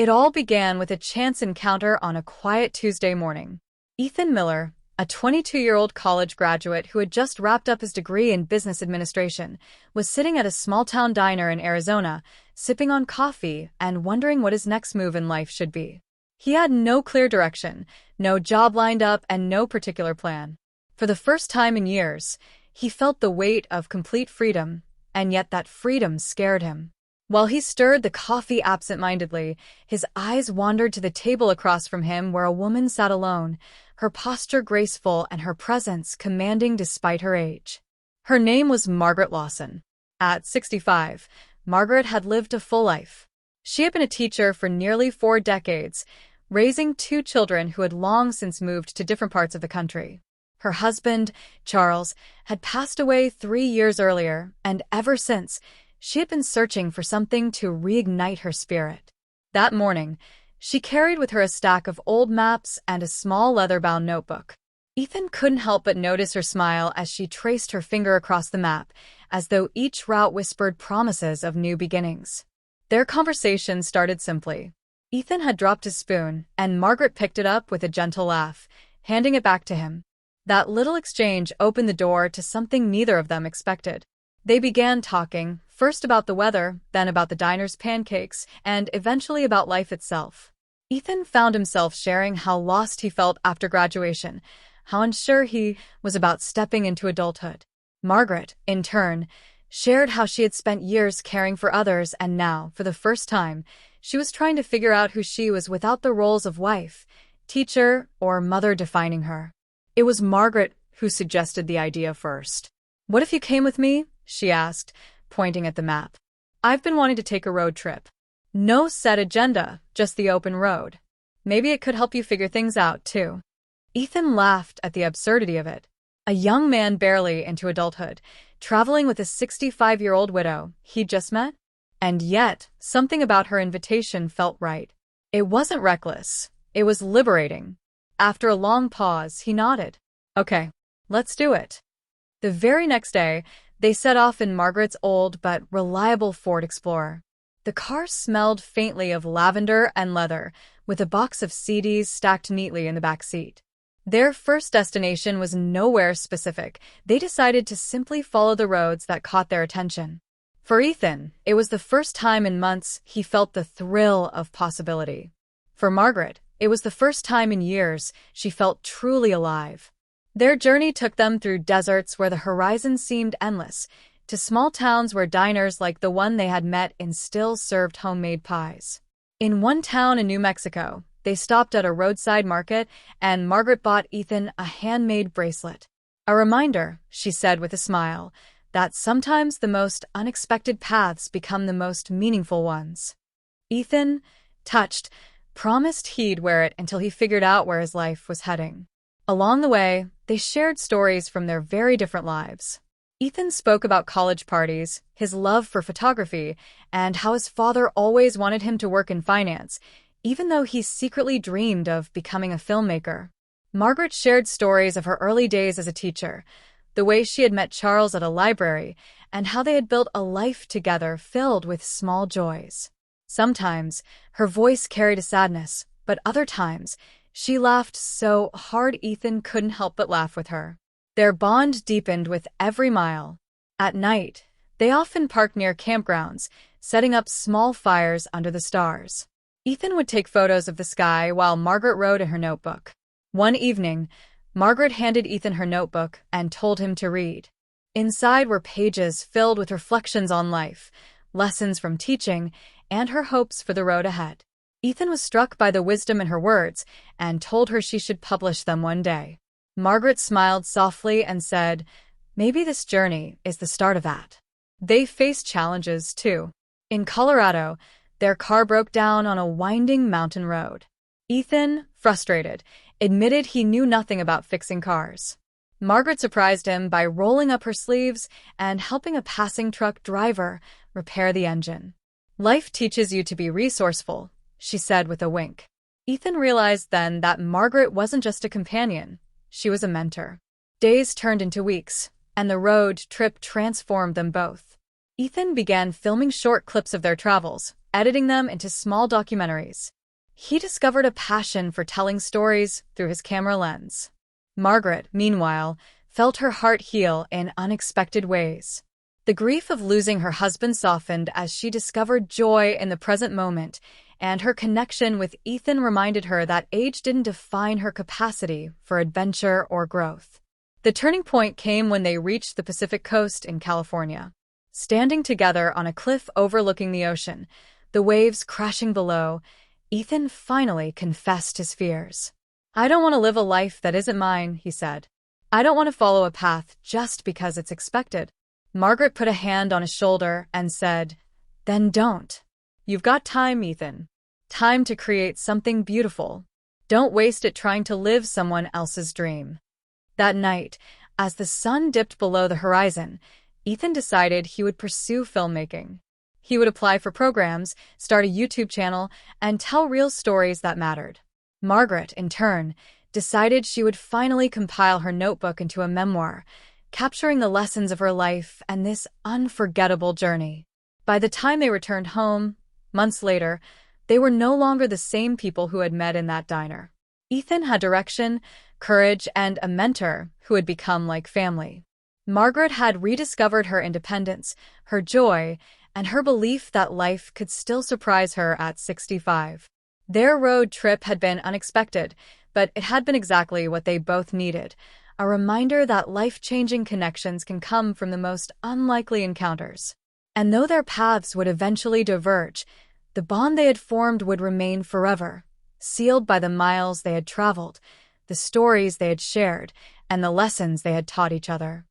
It all began with a chance encounter on a quiet Tuesday morning. Ethan Miller, a 22-year-old college graduate who had just wrapped up his degree in business administration, was sitting at a small-town diner in Arizona, sipping on coffee and wondering what his next move in life should be. He had no clear direction, no job lined up, and no particular plan. For the first time in years, he felt the weight of complete freedom, and yet that freedom scared him. While he stirred the coffee absent-mindedly, his eyes wandered to the table across from him where a woman sat alone, her posture graceful and her presence commanding despite her age. Her name was Margaret Lawson. At 65, Margaret had lived a full life. She had been a teacher for nearly 4 decades, raising 2 children who had long since moved to different parts of the country. Her husband, Charles, had passed away 3 years earlier, and ever since, she had been searching for something to reignite her spirit. That morning, she carried with her a stack of old maps and a small leather-bound notebook. Ethan couldn't help but notice her smile as she traced her finger across the map, as though each route whispered promises of new beginnings. Their conversation started simply. Ethan had dropped his spoon, and Margaret picked it up with a gentle laugh, handing it back to him. That little exchange opened the door to something neither of them expected. They began talking, first about the weather, then about the diner's pancakes, and eventually about life itself. Ethan found himself sharing how lost he felt after graduation, how unsure he was about stepping into adulthood. Margaret, in turn, shared how she had spent years caring for others and now, for the first time, she was trying to figure out who she was without the roles of wife, teacher, or mother defining her. It was Margaret who suggested the idea first. "What if you came with me?" she asked, pointing at the map. "I've been wanting to take a road trip. No set agenda, just the open road. Maybe it could help you figure things out, too." Ethan laughed at the absurdity of it. A young man barely into adulthood, traveling with a 65-year-old widow he'd just met? And yet, something about her invitation felt right. It wasn't reckless. It was liberating. After a long pause, he nodded. "Okay, let's do it." The very next day, they set off in Margaret's old but reliable Ford Explorer. The car smelled faintly of lavender and leather, with a box of CDs stacked neatly in the back seat. Their first destination was nowhere specific. They decided to simply follow the roads that caught their attention. For Ethan, it was the first time in months he felt the thrill of possibility. For Margaret, it was the first time in years she felt truly alive. Their journey took them through deserts where the horizon seemed endless, to small towns where diners like the one they had met in still served homemade pies. In one town in New Mexico, they stopped at a roadside market, and Margaret bought Ethan a handmade bracelet. "A reminder," she said with a smile, "that sometimes the most unexpected paths become the most meaningful ones." Ethan, touched, promised he'd wear it until he figured out where his life was heading. Along the way, they shared stories from their very different lives. Ethan spoke about college parties, his love for photography, and how his father always wanted him to work in finance, even though he secretly dreamed of becoming a filmmaker. Margaret shared stories of her early days as a teacher, the way she had met Charles at a library, and how they had built a life together filled with small joys. Sometimes, her voice carried a sadness, but other times, she laughed so hard Ethan couldn't help but laugh with her. Their bond deepened with every mile. At night, they often parked near campgrounds, setting up small fires under the stars. Ethan would take photos of the sky while Margaret wrote in her notebook. One evening, Margaret handed Ethan her notebook and told him to read. Inside were pages filled with reflections on life, lessons from teaching, and her hopes for the road ahead. Ethan was struck by the wisdom in her words and told her she should publish them one day. Margaret smiled softly and said, "Maybe this journey is the start of that." They faced challenges, too. In Colorado, their car broke down on a winding mountain road. Ethan, frustrated, admitted he knew nothing about fixing cars. Margaret surprised him by rolling up her sleeves and helping a passing truck driver repair the engine. "Life teaches you to be resourceful," she said with a wink. Ethan realized then that Margaret wasn't just a companion, she was a mentor. Days turned into weeks, and the road trip transformed them both. Ethan began filming short clips of their travels, editing them into small documentaries. He discovered a passion for telling stories through his camera lens. Margaret, meanwhile, felt her heart heal in unexpected ways. The grief of losing her husband softened as she discovered joy in the present moment, and her connection with Ethan reminded her that age didn't define her capacity for adventure or growth. The turning point came when they reached the Pacific coast in California. Standing together on a cliff overlooking the ocean, the waves crashing below, Ethan finally confessed his fears. "I don't want to live a life that isn't mine," he said. "I don't want to follow a path just because it's expected." Margaret put a hand on his shoulder and said, "Then don't. You've got time, Ethan. Time to create something beautiful. Don't waste it trying to live someone else's dream." That night, as the sun dipped below the horizon, Ethan decided he would pursue filmmaking. He would apply for programs, start a YouTube channel, and tell real stories that mattered. Margaret, in turn, decided she would finally compile her notebook into a memoir, capturing the lessons of her life and this unforgettable journey. By the time they returned home, months later, they were no longer the same people who had met in that diner. Ethan had direction, courage, and a mentor who had become like family. Margaret had rediscovered her independence, her joy, and her belief that life could still surprise her at 65. Their road trip had been unexpected, but it had been exactly what they both needed, a reminder that life-changing connections can come from the most unlikely encounters. And though their paths would eventually diverge, the bond they had formed would remain forever, sealed by the miles they had traveled, the stories they had shared, and the lessons they had taught each other.